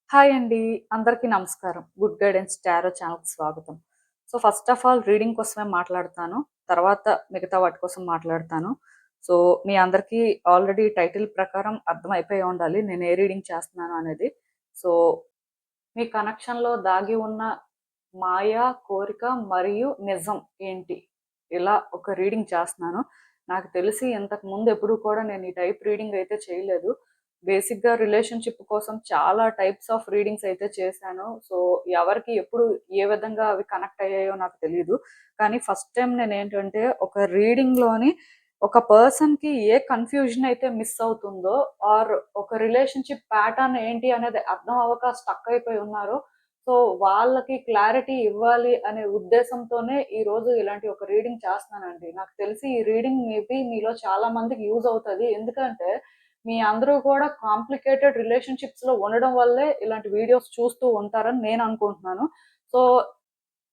Hi అండి. అందరికీ నమస్కారం. గుడ్ గైడెన్స్ టారో ఛానల్‌కి స్వాగతం. So, first of all reading కోసమే మాట్లాడతాను. తర్వాత మిగతా వాటి కోసం మాట్లాడతాను. సో, మీ అందరికీ ఆల్రెడీ టైటిల్ ప్రకారం అర్థమైపోయి ఉండాలి నేను ఏ రీడింగ్ చేస్తున్నాను అనేది. సో, మీ కనెక్షన్‌లో దాగి ఉన్న మాయ, కోరిక మరియు నిజం ఏంటి? ఇలా ఒక రీడింగ్ చేస్తున్నాను. నాకు తెలిసి ఇంతకు ముందు ఎప్పుడూ కూడా నేను ఈ టైప్ రీడింగ్ అయితే చేయలేదు. బేసిక్‌గా రిలేషన్‌షిప్ కోసం చాలా టైప్స్ ఆఫ్ రీడింగ్స్ అయితే చేశాను. సో, ఎవరికి ఎప్పుడు ఏ విధంగా అవి కనెక్ట్ అయ్యాయో నాకు తెలీదు. కానీ ఫస్ట్ టైమ్ నేనేంటంటే ఒక రీడింగ్‌లోని ఒక పర్సన్‌కి ఏ కన్‌ఫ్యూజన్ అయితే మిస్ అవుతుందో ఆర్ ఒక రిలేషన్‌షిప్ ప్యాటర్న్ ఏంటి అనేది అర్థం అవ్వక స్టక్ అయిపోయి ఉన్నారో, సో, వాళ్ళకి క్లారిటీ ఇవ్వాలి అనే ఉద్దేశంతోనే ఈరోజు ఇలాంటి ఒక రీడింగ్ చేస్తున్నానండి. నాకు తెలిసి ఈ రీడింగ్ మేబీ మీలో చాలా మందికి యూజ్ అవుతది. ఎందుకంటే మీ అందరూ కూడా కాంప్లికేటెడ్ రిలేషన్‌షిప్స్‌లో ఉండడం వల్లే ఇలాంటి వీడియోస్ చూస్తూ ఉంటారని నేను అనుకుంటున్నాను. సో,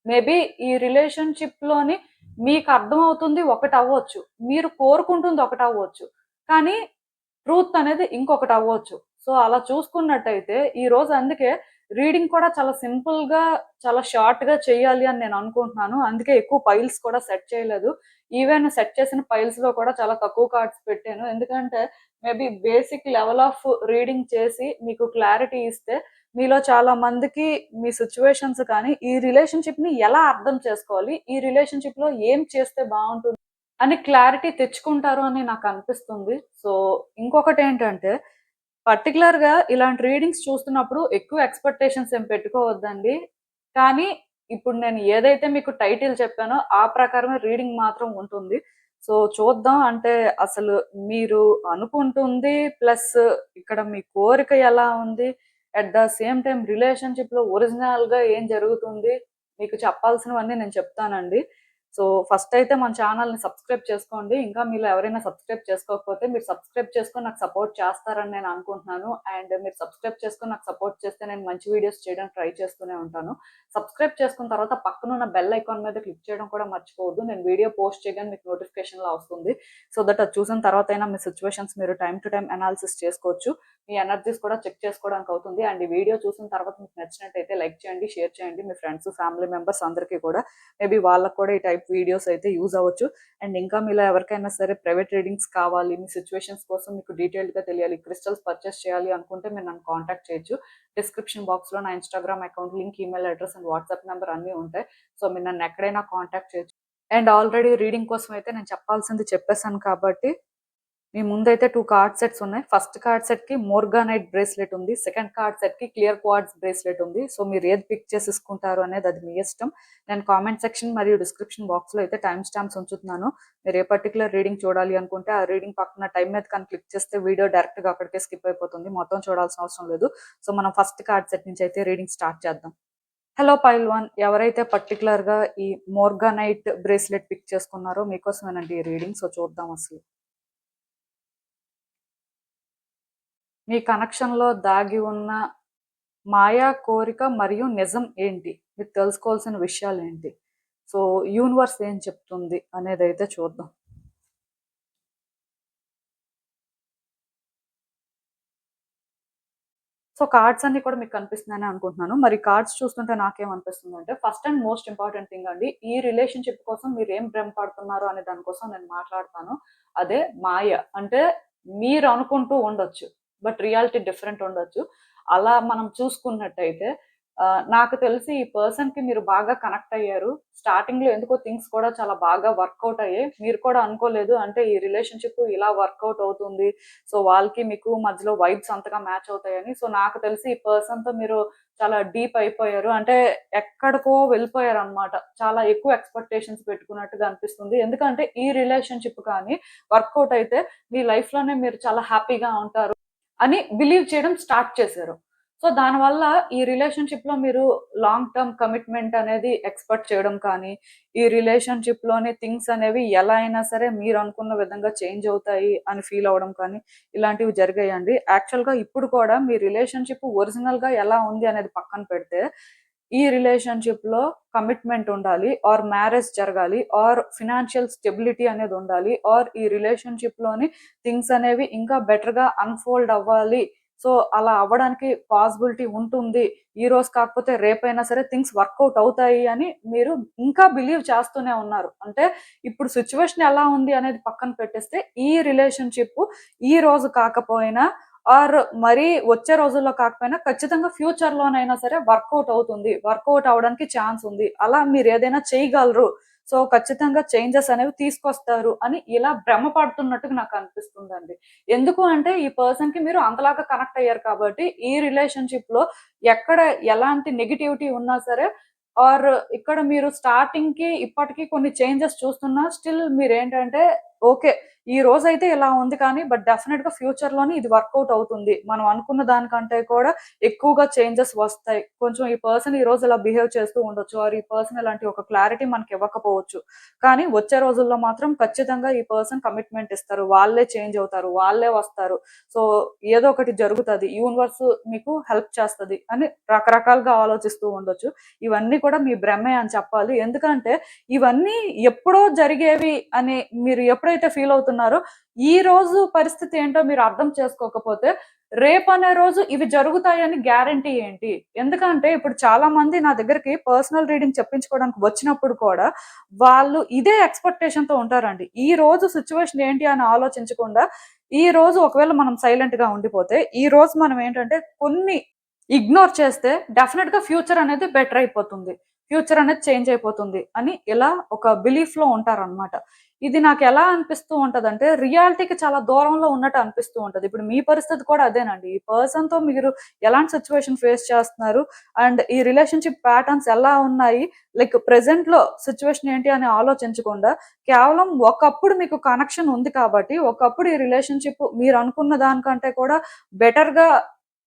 మేబీ ఈ రిలేషన్‌షిప్‌లోని మీకు అర్థమవుతుంది ఒకటవ్వచ్చు. మీరు కోరుకుంటుంది ఒకటవ్వచ్చు. కానీ ట్రూత్ అనేది ఇంకొకటవ్వచ్చు. సో, అలా చూసుకున్నట్టయితే ఈరోజు అందుకే రీడింగ్ కూడా చాలా సింపుల్‌గా, చాలా షార్ట్‌గా చేయాలి అని నేను అనుకుంటున్నాను. అందుకే ఎక్కువ పైల్స్ కూడా సెట్ చేయలేదు. ఈవెన్ సెట్ చేసిన పైల్స్‌లో కూడా చాలా తక్కువ కార్డ్స్ పెట్టాను. ఎందుకంటే maybe basic level of reading చేసి మీకు క్లారిటీ ఇస్తే మీలో చాలా మందికి మీ సిట్యుయేషన్స్ కానీ, ఈ రిలేషన్‌షిప్‌ని ఎలా అర్థం చేసుకోవాలి? ఈ రిలేషన్‌షిప్‌లో ఏం చేస్తే బావుంటుంది? అని క్లారిటీ తెచ్చుకుంటారు అని నాకనిపిస్తుంది. సో, ఇంకొకటేంటంటే పర్టిక్యులర్‌గా ఇలాంటి రీడింగ్స్ చూస్తున్నప్పుడు ఎక్కువ ఎక్స్‌పెక్టేషన్స్ ఏం పెట్టుకోవద్దండి. కానీ ఇప్పుడు నేను ఏదైతే మీకు టైటిల్ చెప్పానో ఆ ప్రకారమే రీడింగ్ మాత్రం ఉంటుంది. సో, చూద్దాం అంటే అసలు మీరు అనుకుంటుంది ప్లస్ ఇక్కడ మీ కోరిక ఎలా ఉంది? అట్ ద సేమ్ టైమ్ రిలేషన్‌షిప్‌లో ఒరిజినల్‌గా ఏం జరుగుతుంది? మీకు చెప్పాల్సినవన్నీ నేను చెప్తానండి. సో, ఫస్ట్ అయితే మన ఛానెల్‌ని సబ్స్క్రైబ్ చేసుకోండి. ఇంకా మీలో ఎవరైనా సబ్స్క్రైబ్ చేసుకోకపోతే మీరు సబ్స్క్రైబ్ చేసుకొని నాకు సపోర్ట్ చేస్తారని నేను అనుకుంటున్నాను. అండ్ మీరు సబ్స్క్రైబ్ చేసుకొని నాకు సపోర్ట్ చేస్తే నేను మంచి వీడియోస్ చేయడానికి ట్రై చేస్తూనే ఉంటాను. సబ్స్క్రైబ్ చేసుకున్న తర్వాత పక్కనున్న బెల్ ఐకాన్ మీద క్లిక్ చేయడం కూడా మర్చిపోవద్దు. నేను వీడియో పోస్ట్ చేయగానే మీకు నోటిఫికేషన్‌లా వస్తుంది. సో దట్ అది చూసిన తర్వాతైనా మీ సిట్యుయేషన్స్ మీరు టైమ్ టు టైమ్ అనాలిసిస్ చేసుకోవచ్చు. మీ ఎనర్జీస్ కూడా చెక్ చేసుకోవడానికి అవుతుంది. అండ్ ఈ వీడియో చూసిన తర్వాత మీకు నచ్చినట్టయితే లైక్ చేయండి, షేర్ చేయండి మీ ఫ్రెండ్స్, ఫ్యామిలీ మెంబర్స్ అందరికీ కూడా. మేబీ వాళ్ళకి కూడా ఈ టైప్ వీడియోస్ అయితే యూజ్ అవ్వచ్చు. అండ్ ఇంకా మీలో ఎవరికైనా సరే ప్రైవేట్ రీడింగ్స్ కావాలి, మీ సిట్యుయేషన్స్ కోసం మీకు డీటెయిల్డ్‌గా తెలియాలి, క్రిస్టల్స్ పర్చేస్ చేయాలి అనుకుంటే మీరు నన్ను కాంటాక్ట్ చేయొచ్చు. డిస్క్రిప్షన్ బాక్స్‌లో నా Instagram account link, email address and WhatsApp number అన్నీ ఉంటాయి. సో, మీరు నన్ను ఎక్కడైనా కాంటాక్ట్ చేయొచ్చు. అండ్ ఆల్రెడీ రీడింగ్ కోసం అయితే నేను చెప్పాల్సింది చెప్పేసాను కాబట్టి మీ ముందైతే 2 కార్డ్ సెట్స్ ఉన్నాయి. ఫస్ట్ కార్డ్ సెట్‌కి మోర్గానైట్ బ్రేస్లెట్ ఉంది. సెకండ్ కార్డ్ సెట్‌కి క్లియర్ క్వార్ట్జ్ బ్రేస్లెట్ ఉంది. సో, మీరు ఏది పిక్ చేసేసుకుంటారు అనేది అది మీ ఇష్టం. నేను కామెంట్ సెక్షన్ మరియు డిస్క్రిప్షన్ బాక్స్‌లో అయితే టైమ్ స్టాంప్స్ ఉంచుతున్నాను. మీరు ఏ పర్టిక్యులర్ రీడింగ్ చూడాలి అనుకుంటే ఆ రీడింగ్ పక్కన టైమ్ మీద కానీ క్లిక్ చేస్తే వీడియో డైరెక్ట్‌గా అక్కడికే స్కిప్ అయిపోతుంది. మొత్తం చూడాల్సిన అవసరం లేదు. సో, మనం ఫస్ట్ కార్డ్ సెట్ నుంచి అయితే రీడింగ్ స్టార్ట్ చేద్దాం. హలో పైల్ 1 ఎవరైతే పర్టిక్యులర్‌గా ఈ మోర్గానైట్ బ్రేస్లెట్ పిక్ చేసుకున్నారో మీకోసమేనండి ఈ రీడింగ్. సో, చూద్దాం అసలు. మీ కనెక్షన్‌లో దాగి ఉన్న మాయ, కోరిక మరియు నిజం ఏంటి? మీరు తెలుసుకోవాల్సిన విషయాలేంటి? సో, యూనివర్స్ ఏం చెప్తుంది అనేదైతే చూద్దాం. సో, కార్డ్స్ అన్నీ కూడా మీకు కనిపిస్తున్నాయని అనుకుంటున్నాను. మరి కార్డ్స్ చూస్తుంటే నాకేమనిపిస్తుందంటే, first and most important thing అండి. ఈ రిలేషన్‌షిప్ కోసం మీరేం భ్రమ పడుతున్నారు అనే దాని కోసం నేను మాట్లాడతాను. అదే మాయ. అంటే మీరు అనుకుంటూ ఉండొచ్చు. బట్ రియాలిటీ డిఫరెంట్ ఉండొచ్చు. అలా మనం చూసుకున్నట్టయితే నాకు తెలిసి ఈ పర్సన్‌కి మీరు బాగా కనెక్ట్ అయ్యారు. స్టార్టింగ్‌లో ఎందుకో థింగ్స్ కూడా చాలా బాగా వర్కౌట్ అయ్యాయి. మీరు కూడా అనుకోలేదు అంటే ఈ రిలేషన్‌షిప్ ఇలా వర్కౌట్ అవుతుంది. సో, వాళ్ళకి మీకు మధ్యలో వైబ్స్ అంతగా మ్యాచ్ అవుతాయని. సో, నాకు తెలిసి ఈ పర్సన్‌తో మీరు చాలా డీప్ అయిపోయారు. అంటే ఎక్కడికో వెళ్ళిపోయారనమాట. చాలా ఎక్కువ ఎక్స్‌పెక్టేషన్స్ పెట్టుకున్నట్టుగా అనిపిస్తుంది. ఎందుకంటే ఈ రిలేషన్‌షిప్ కానీ వర్కౌట్ అయితే మీ లైఫ్‌లోనే మీరు చాలా హ్యాపీగా ఉంటారు అని బిలీవ్ చేయడం స్టార్ట్ చేశారు. సో, దానివల్ల ఈ రిలేషన్‌షిప్‌లో మీరు లాంగ్ టర్మ్ కమిట్మెంట్ అనేది ఎక్స్‌పెక్ట్ చేయడం కానీ, ఈ రిలేషన్‌షిప్‌లోని థింగ్స్ అనేవి ఎలా అయినా సరే మీరనుకున్న విధంగా చేంజ్ అవుతాయి అని ఫీల్ అవ్వడం కానీ, ఇలాంటివి జరిగాయండి. యాక్చువల్‌గా ఇప్పుడు కూడా మీ రిలేషన్‌షిప్ ఒరిజినల్‌గా ఎలా ఉంది అనేది పక్కన పెడితే, ఈ రిలేషన్‌షిప్‌లో కమిట్మెంట్ ఉండాలి, ఆర్ మ్యారేజ్ జరగాలి, ఆర్ ఫినాన్షియల్ స్టెబిలిటీ అనేది ఉండాలి, ఆర్ ఈ రిలేషన్‌షిప్‌లోని థింగ్స్ అనేవి ఇంకా బెటర్‌గా అన్‌ఫోల్డ్ అవ్వాలి సో అలా అవ్వడానికి పాసిబిలిటీ ఉంటుంది, ఈ రోజు కాకపోతే రేపైనా సరే థింగ్స్ వర్కౌట్ అవుతాయి అని మీరు ఇంకా బిలీవ్ చేస్తూనే ఉన్నారు. అంటే ఇప్పుడు సిచ్యువేషన్ ఎలా ఉంది అనేది పక్కన పెట్టేస్తే ఈ రిలేషన్షిప్ ఈ రోజు కాకపోయినా ఆర్ మరీ వచ్చే రోజుల్లో కాకపోయినా ఖచ్చితంగా ఫ్యూచర్ లోనైనా సరే వర్కౌట్ అవుతుంది, వర్కౌట్ అవడానికి ఛాన్స్ ఉంది, అలా మీరు ఏదైనా చేయగలరు, సో ఖచ్చితంగా చేంజెస్ అనేవి తీసుకొస్తారు అని ఇలా భ్రమ పడుతున్నట్టుగా నాకు అనిపిస్తుందండి. ఎందుకు అంటే ఈ పర్సన్ కి మీరు అంతలాగా కనెక్ట్ అయ్యారు కాబట్టి ఈ రిలేషన్షిప్ లో ఎక్కడ ఎలాంటి నెగిటివిటీ ఉన్నా సరే ఆర్ ఇక్కడ మీరు స్టార్టింగ్ కి ఇప్పటికి కొన్ని చేంజెస్ చూస్తున్నా స్టిల్ మీరు ఏంటంటే ఓకే, ఈ రోజైతే ఇలా ఉంది కానీ బట్ డెఫినెట్ గా ఫ్యూచర్ లోని ఇది వర్కౌట్ అవుతుంది, మనం అనుకున్న దానికంటే కూడా ఎక్కువగా చేంజెస్ వస్తాయి, కొంచెం ఈ పర్సన్ ఈ రోజు ఇలా బిహేవ్ చేస్తూ ఉండొచ్చు ఆర్ ఈ పర్సన్ ఇలాంటి ఒక క్లారిటీ మనకి ఇవ్వకపోవచ్చు, కానీ వచ్చే రోజుల్లో మాత్రం ఖచ్చితంగా ఈ పర్సన్ కమిట్మెంట్ ఇస్తారు, వాళ్ళే చేంజ్ అవుతారు, వాళ్ళే వస్తారు, సో ఏదో ఒకటి జరుగుతుంది, యూనివర్స్ మీకు హెల్ప్ చేస్తుంది అని రకరకాలుగా ఆలోచిస్తూ ఉండొచ్చు. ఇవన్నీ కూడా మీ భ్రమే అని చెప్పాలి. ఎందుకంటే ఇవన్నీ ఎప్పుడో జరిగేవి అని మీరు ఎప్పుడైతే ఫీల్ అవుతున్నారో ఈ రోజు పరిస్థితి ఏంటో మీరు అర్థం చేసుకోకపోతే రేపు అనే రోజు ఇవి జరుగుతాయని గ్యారంటీ ఏంటి? ఎందుకంటే ఇప్పుడు చాలా మంది నా దగ్గరికి పర్సనల్ రీడింగ్ చెప్పించుకోవడానికి వచ్చినప్పుడు కూడా వాళ్ళు ఇదే ఎక్స్పెక్టేషన్ తో ఉంటారండి. ఈ రోజు సిచ్యువేషన్ ఏంటి అని ఆలోచించకుండా ఈ రోజు ఒకవేళ మనం సైలెంట్ గా ఉండిపోతే ఈ రోజు మనం ఏంటంటే కొన్ని ఇగ్నోర్ చేస్తే డెఫినెట్ గా ఫ్యూచర్ అనేది బెటర్ అయిపోతుంది, ఫ్యూచర్ అనేది చేంజ్ అయిపోతుంది అని ఇలా ఒక బిలీఫ్ లో ఉంటారన్నమాట. ఇది నాకు ఎలా అనిపిస్తూ ఉంటది అంటే రియాలిటీకి చాలా దూరంలో ఉన్నట్టు అనిపిస్తూ ఉంటది. ఇప్పుడు మీ పరిస్థితి కూడా అదేనండి. ఈ పర్సన్ తో మీరు ఎలాంటి సిచ్యువేషన్ ఫేస్ చేస్తున్నారు అండ్ ఈ రిలేషన్షిప్ ప్యాటర్న్స్ ఎలా ఉన్నాయి, లైక్ ప్రెసెంట్ లో సిచ్యువేషన్ ఏంటి అని ఆలోచించకుండా కేవలం ఒకప్పుడు మీకు కనెక్షన్ ఉంది కాబట్టి ఒకప్పుడు ఈ రిలేషన్షిప్ మీరు అనుకున్న దానికంటే కూడా బెటర్ గా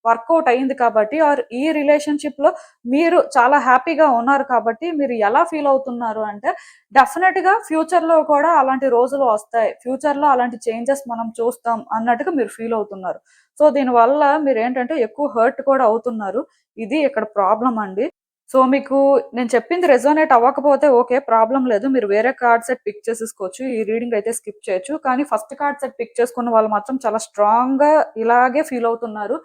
వర్కౌట్ అయింది కాబట్టి ఆర్ ఈ రిలేషన్షిప్ లో మీరు చాలా హ్యాపీగా ఉన్నారు కాబట్టి మీరు ఎలా ఫీల్ అవుతున్నారు అంటే డెఫినెట్ గా ఫ్యూచర్ లో కూడా అలాంటి రోజులు వస్తాయి, ఫ్యూచర్ లో అలాంటి చేంజెస్ మనం చూస్తాం అన్నట్టుగా మీరు ఫీల్ అవుతున్నారు. సో దీనివల్ల మీరు ఏంటంటే ఎక్కువ హర్ట్ కూడా అవుతున్నారు. ఇది ఇక్కడ ప్రాబ్లం అండి. సో మీకు నేను చెప్పింది రెజోనేట్ అవ్వకపోతే ఓకే, ప్రాబ్లం లేదు, మీరు వేరే కార్డ్ సెట్ పిక్ చేసేసుకోవచ్చు, ఈ రీడింగ్ అయితే స్కిప్ చేయొచ్చు. కానీ ఫస్ట్ కార్డ్ సెట్ పిక్ చేసుకున్న వాళ్ళు మాత్రం చాలా స్ట్రాంగ్ గా ఇలాగే ఫీల్ అవుతున్నారు,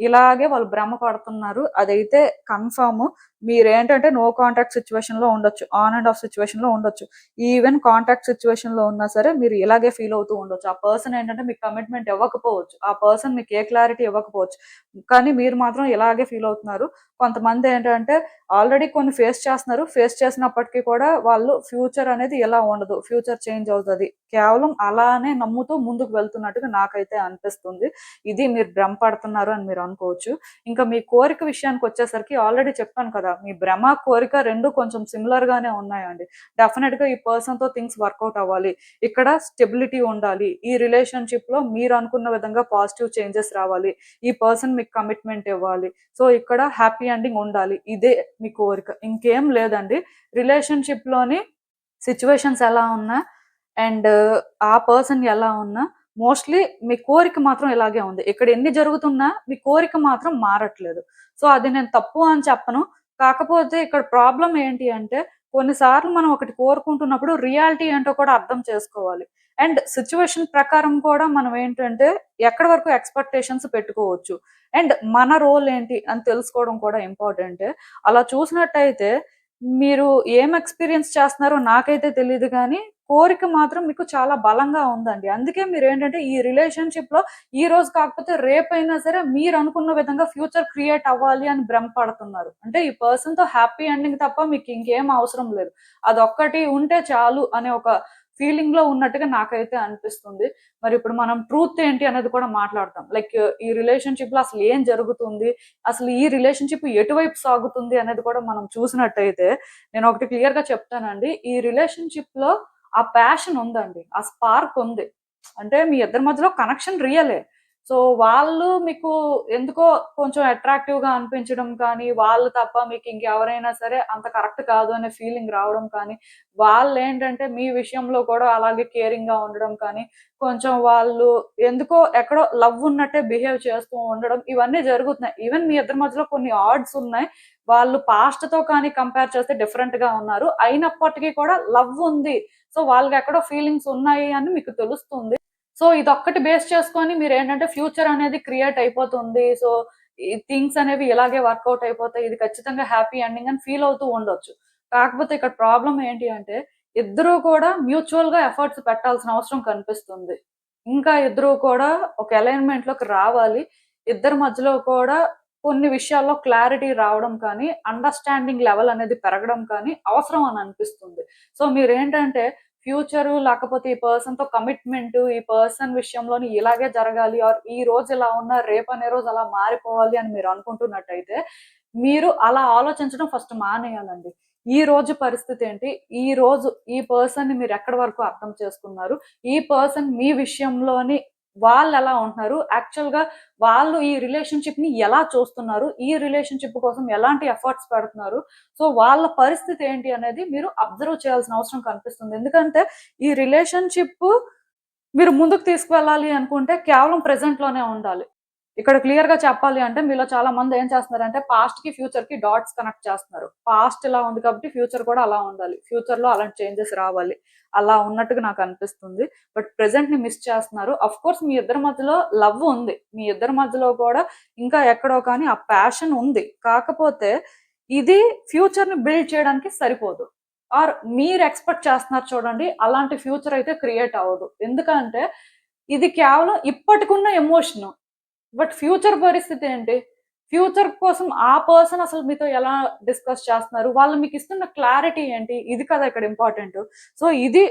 ఇలాగే వాళ్ళు భ్రమ పడుతున్నారు, అదైతే కన్ఫర్మ్. మీరేంటంటే నో కాంటాక్ట్ సిచ్యువేషన్ లో ఉండొచ్చు, ఆన్ అండ్ ఆఫ్ సిచ్యువేషన్ లో ఉండొచ్చు, ఈవెన్ కాంటాక్ట్ సిచ్యువేషన్ లో ఉన్నా సరే మీరు ఇలాగే ఫీల్ అవుతూ ఉండొచ్చు. ఆ పర్సన్ ఏంటంటే మీకు కమిట్మెంట్ ఇవ్వకపోవచ్చు, ఆ పర్సన్ మీకు ఏ క్లారిటీ ఇవ్వకపోవచ్చు, కానీ మీరు మాత్రం ఇలాగే ఫీల్ అవుతున్నారు. కొంతమంది ఏంటంటే ఆల్రెడీ కొన్ని ఫేస్ చేస్తున్నారు, ఫేస్ చేసినప్పటికీ కూడా వాళ్ళు ఫ్యూచర్ అనేది ఎలా ఉండదు, ఫ్యూచర్ చేంజ్ అవుతుంది, కేవలం అలానే నమ్ముతూ ముందుకు వెళ్తున్నట్టుగా నాకైతే అనిపిస్తుంది. ఇది మీరు భ్రమ పడుతున్నారు అని మీరు అనుకోవచ్చు. ఇంకా మీ కోరిక విషయానికి వచ్చేసరికి ఆల్రెడీ చెప్పాను కదా, మీ భ్రమ కోరిక రెండు కొంచెం సిమిలర్ గానే ఉన్నాయండి. డెఫినెట్ గా ఈ పర్సన్ తో థింగ్స్ వర్కౌట్ అవ్వాలి, ఇక్కడ స్టెబిలిటీ ఉండాలి, ఈ రిలేషన్షిప్ లో మీరు అనుకున్న విధంగా పాజిటివ్ చేంజెస్ రావాలి, ఈ పర్సన్ మీకు కమిట్మెంట్ ఇవ్వాలి, సో ఇక్కడ హ్యాపీ ఎండింగ్ ఉండాలి, ఇదే మీ కోరిక, ఇంకేం లేదండి. రిలేషన్షిప్ లోని సిచ్యువేషన్స్ ఎలా ఉన్నా అండ్ ఆ పర్సన్ ఎలా ఉన్నా మోస్ట్లీ మీ కోరిక మాత్రం ఇలాగే ఉంది. ఇక్కడ ఎన్ని జరుగుతున్నా మీ కోరిక మాత్రం మారట్లేదు. సో అది నేను తప్పు అని చెప్పను. కాకపోతే ఇక్కడ ప్రాబ్లం ఏంటి అంటే కొన్నిసార్లు మనం ఒకటి కోరుకుంటున్నప్పుడు రియాలిటీ ఏంటో కూడా అర్థం చేసుకోవాలి. అండ్ సిచ్యువేషన్ ప్రకారం కూడా మనం ఏంటంటే ఎక్కడి వరకు ఎక్స్పెక్టేషన్స్ పెట్టుకోవచ్చు అండ్ మన రోల్ ఏంటి అని తెలుసుకోవడం కూడా ఇంపార్టెంట్. అలా చూసినట్టయితే మీరు ఏం ఎక్స్పీరియన్స్ చేస్తున్నారో నాకైతే తెలియదు కానీ కోరిక మాత్రం మీకు చాలా బలంగా ఉందండి. అందుకే మీరు ఏంటంటే ఈ రిలేషన్షిప్ లో ఈ రోజు కాకపోతే రేపైనా సరే మీరు అనుకున్న విధంగా ఫ్యూచర్ క్రియేట్ అవ్వాలి అని భ్రమపడుతున్నారు. అంటే ఈ పర్సన్ తో హ్యాపీ ఎండింగ్ తప్ప మీకు ఇంకేం అవసరం లేదు, అదొక్కటి ఉంటే చాలు అనే ఒక ఫీలింగ్ లో ఉన్నట్టుగా నాకైతే అనిపిస్తుంది. మరి ఇప్పుడు మనం ట్రూత్ ఏంటి అనేది కూడా మాట్లాడతాం. లైక్ ఈ రిలేషన్షిప్ లో అసలు ఏం జరుగుతుంది, అసలు ఈ రిలేషన్షిప్ ఎటువైపు సాగుతుంది అనేది కూడా మనం చూసినట్టయితే నేను ఒకటి క్లియర్ గా చెప్తానండి. ఈ రిలేషన్షిప్ లో ఆ ప్యాషన్ ఉందండి, ఆ స్పార్క్ ఉంది, అంటే మీ ఇద్దరి మధ్యలో కనెక్షన్ రియలే. సో వాళ్ళు మీకు ఎందుకో కొంచెం అట్రాక్టివ్ గా అనిపించడం కానీ, వాళ్ళు తప్ప మీకు ఇంకెవరైనా సరే అంత కరెక్ట్ కాదు అనే ఫీలింగ్ రావడం కానీ, వాళ్ళు ఏంటంటే మీ విషయంలో కూడా అలాగే కేరింగ్ గా ఉండడం కానీ, కొంచెం వాళ్ళు ఎందుకో ఎక్కడో లవ్ ఉన్నట్టే బిహేవ్ చేస్తూ ఉండడం, ఇవన్నీ జరుగుతున్నాయి. ఈవెన్ మీ ఇద్దరి మధ్యలో కొన్ని ఆడ్స్ ఉన్నాయి, వాళ్ళు పాస్ట్ తో కానీ కంపేర్ చేస్తే డిఫరెంట్ గా ఉన్నారు, అయినప్పటికీ కూడా లవ్ ఉంది, సో వాళ్ళకి ఎక్కడో ఫీలింగ్స్ ఉన్నాయి అని మీకు తెలుస్తుంది. సో ఇదొక్కటి బేస్ చేసుకొని మీరు ఏంటంటే ఫ్యూచర్ అనేది క్రియేట్ అయిపోతుంది. సో ఈ థింగ్స్ అనేవి ఇలాగే వర్కౌట్ అయిపోతాయి. ఇది ఖచ్చితంగా హ్యాపీ ఎండింగ్ అని ఫీల్ అవుతూ ఉండొచ్చు. కాకపోతే ఇక్కడ ప్రాబ్లమ్ ఏంటి అంటే ఇద్దరూ కూడా మ్యూచువల్‌గా ఎఫర్ట్స్ పెట్టాల్సిన అవసరం కనిపిస్తుంది. ఇంకా ఇద్దరూ కూడా ఒక అలైన్‌మెంట్‌లోకి రావాలి. ఇద్దరి మధ్యలో కూడా కొన్ని విషయాల్లో క్లారిటీ రావడం కానీ, అండర్‌స్టాండింగ్ లెవెల్ అనేది పెరగడం కానీ అవసరం అని అనిపిస్తుంది. సో మీరేంటంటే ఫ్యూచరు లేకపోతే ఈ పర్సన్‌తో కమిట్మెంటు, ఈ పర్సన్ విషయంలోని ఇలాగే జరగాలి ఆర్ ఈ రోజు ఇలా ఉన్నా రేపనే రోజు అలా మారిపోవాలి అని మీరు అనుకుంటున్నట్టయితే, మీరు అలా ఆలోచించడం ఫస్ట్ మానేయాలండి. ఈ రోజు పరిస్థితి ఏంటి? ఈ రోజు ఈ పర్సన్‌ని మీరు ఎక్కడి వరకు అర్థం చేసుకున్నారు? ఈ పర్సన్ మీ విషయంలోని వాళ్ళెలా ఉంటున్నారు? యాక్చువల్‌గా వాళ్ళు ఈ రిలేషన్‌షిప్‌ని ఎలా చూస్తున్నారు? ఈ రిలేషన్‌షిప్ కోసం ఎలాంటి ఎఫర్ట్స్ పెడుతున్నారు? సో, వాళ్ళ పరిస్థితి ఏంటి అనేది మీరు అబ్జర్వ్ చేయాల్సిన అవసరం కనిపిస్తుంది. ఎందుకంటే, ఈ రిలేషన్‌షిప్పు మీరు ముందుకు తీసుకువెళ్ళాలి అనుకుంటే కేవలం ప్రెజెంట్‌లోనే ఉండాలి. ఇక్కడ క్లియర్‌గా చెప్పాలి అంటే మీలో చాలా మంది ఏం చేస్తున్నారంటే పాస్ట్‌కి, ఫ్యూచర్‌కి డాట్స్ కనెక్ట్ చేస్తున్నారు. పాస్ట్ ఇలా ఉంది కాబట్టి ఫ్యూచర్ కూడా అలా ఉండాలి. ఫ్యూచర్‌లో అలాంటి చేంజెస్ రావాలి. అలా ఉన్నట్టుగా నాకు అనిపిస్తుంది. బట్ ప్రెజెంట్‌ని మిస్ చేస్తున్నారు. ఆఫ్‌కోర్స్ మీ ఇద్దరి మధ్యలో లవ్ ఉంది. మీ ఇద్దరి మధ్యలో కూడా ఇంకా ఎక్కడో కానీ ఆ ప్యాషన్ ఉంది. కాకపోతే ఇది ఫ్యూచర్‌ని బిల్డ్ చేయడానికి సరిపోదు. ఆర్ మీరు ఎక్స్‌పెక్ట్ చేస్తున్నారు చూడండి. అలాంటి ఫ్యూచర్ అయితే క్రియేట్ అవ్వదు. ఎందుకంటే ఇది కేవలం ఇప్పటికున్న ఎమోషను. బట్ ఫ్యూచర్ పరిస్థితి ఏంటి? ఫ్యూచర్ కోసం ఆ పర్సన్ అసలు మీతో ఎలా డిస్కస్ చేస్తున్నారు? వాళ్ళు మీకిస్తున్న క్లారిటీ ఏంటి? ఇది కదా ఇక్కడ ఇంపార్టెంటు. సో, ఇది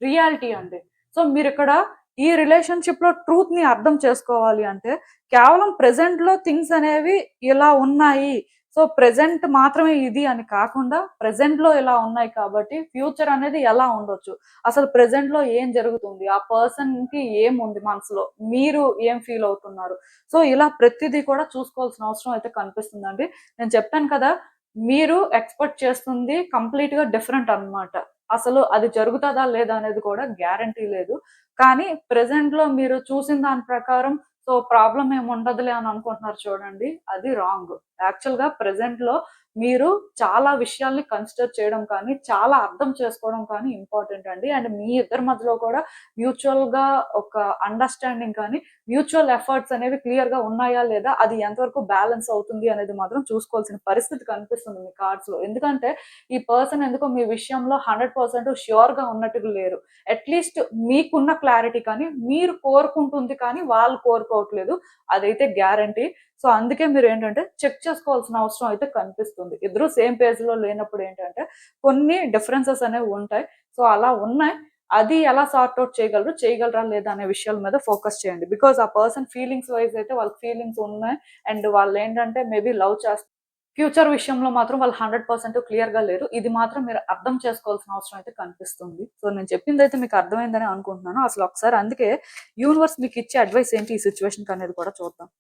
రియాలిటీ అండి. సో, మీరిక్కడ ఈ రిలేషన్‌షిప్‌లో ట్రూత్‌ని అర్థం చేసుకోవాలి అంటే, కేవలం ప్రెజెంట్‌లో థింగ్స్ అనేవి ఇలా ఉన్నాయి. సో, ప్రెజెంట్ మాత్రమే ఇది అని కాకుండా, ప్రెజెంట్‌లో ఇలా ఉన్నాయి కాబట్టి, ఫ్యూచర్ అనేది ఎలా ఉండొచ్చు? అసలు ప్రెజెంట్‌లో ఏం జరుగుతుంది? ఆ పర్సన్‌కి ఏముంది మనసులో? మీరు ఏం ఫీల్ అవుతున్నారు? సో, ఇలా ప్రతిదీ కూడా చూసుకోవాల్సిన అవసరం అయితే కనిపిస్తుందండి. నేను చెప్పాను కదా! మీరు ఎక్స్‌పెక్ట్ చేస్తుంది కంప్లీట్‌గా డిఫరెంట్ అన్నమాట. అసలు అది జరుగుతదా లేదా అనేది కూడా గ్యారంటీ లేదు. కానీ ప్రెజెంట్‌లో మీరు చూసిన దాని ప్రకారం సో, ప్రాబ్లమ్ ఏమి ఉండదులే అని అనుకుంటున్నారు చూడండి. అది రాంగ్. యాక్చువల్‌గా ప్రెజెంట్‌లో మీరు చాలా విషయాల్ని కన్సిడర్ చేయడం కానీ, చాలా అర్థం చేసుకోవడం కానీ ఇంపార్టెంట్ అండి. అండ్ మీ ఇద్దరి మధ్యలో కూడా మ్యూచువల్‌గా ఒక అండర్‌స్టాండింగ్ కానీ, మ్యూచువల్ ఎఫర్ట్స్ అనేవి క్లియర్‌గా ఉన్నాయా లేదా? అది ఎంతవరకు బ్యాలెన్స్ అవుతుంది అనేది మాత్రం చూసుకోవాల్సిన పరిస్థితి కనిపిస్తుంది మీ కార్డ్స్‌లో. ఎందుకంటే ఈ పర్సన్ ఎందుకో మీ విషయంలో 100% ష్యూర్‌గా ఉన్నట్టుగా లేరు. అట్‌లీస్ట్ మీకున్న క్లారిటీ కానీ, మీరు కోరుకుంటుంది కానీ వాళ్ళు కోరుకోవట్లేదు. అదైతే గ్యారంటీ. సో, అందుకే మీరేంటంటే చెక్ చేసుకోవాల్సిన అవసరం అయితే కనిపిస్తుంది. ఇద్దరు సేమ్ పేజ్‌లో లేనప్పుడు ఏంటంటే కొన్ని డిఫరెన్సెస్ అనేవి ఉంటాయి. సో, అలా ఉన్నాయి. అది ఎలా సార్ట్ ఔట్ చేయగలరు, చేయగలరా లేదా అనే విషయాల మీద ఫోకస్ చేయండి. బికాజ్ ఆ పర్సన్ ఫీలింగ్స్ వైస్ అయితే వాళ్ళకి ఫీలింగ్స్ ఉన్నాయి. అండ్ వాళ్ళేంటంటే మేబీ లవ్ చేస్తున్నారు. ఫ్యూచర్ విషయంలో మాత్రం వాళ్ళు 100% క్లియర్‌గా లేరు. ఇది మాత్రం మీరు అర్థం చేసుకోవాల్సిన అవసరం అయితే కనిపిస్తుంది. సో, నేను చెప్పిందైతే మీకు అర్థమైందని అనుకుంటున్నాను. అసలు ఒకసారి అందుకే యూనివర్స్ మీకిచ్చే అడ్వైస్ ఏంటి ఈ సిట్యుయేషన్‌కి అనేది కూడా చూద్దాం.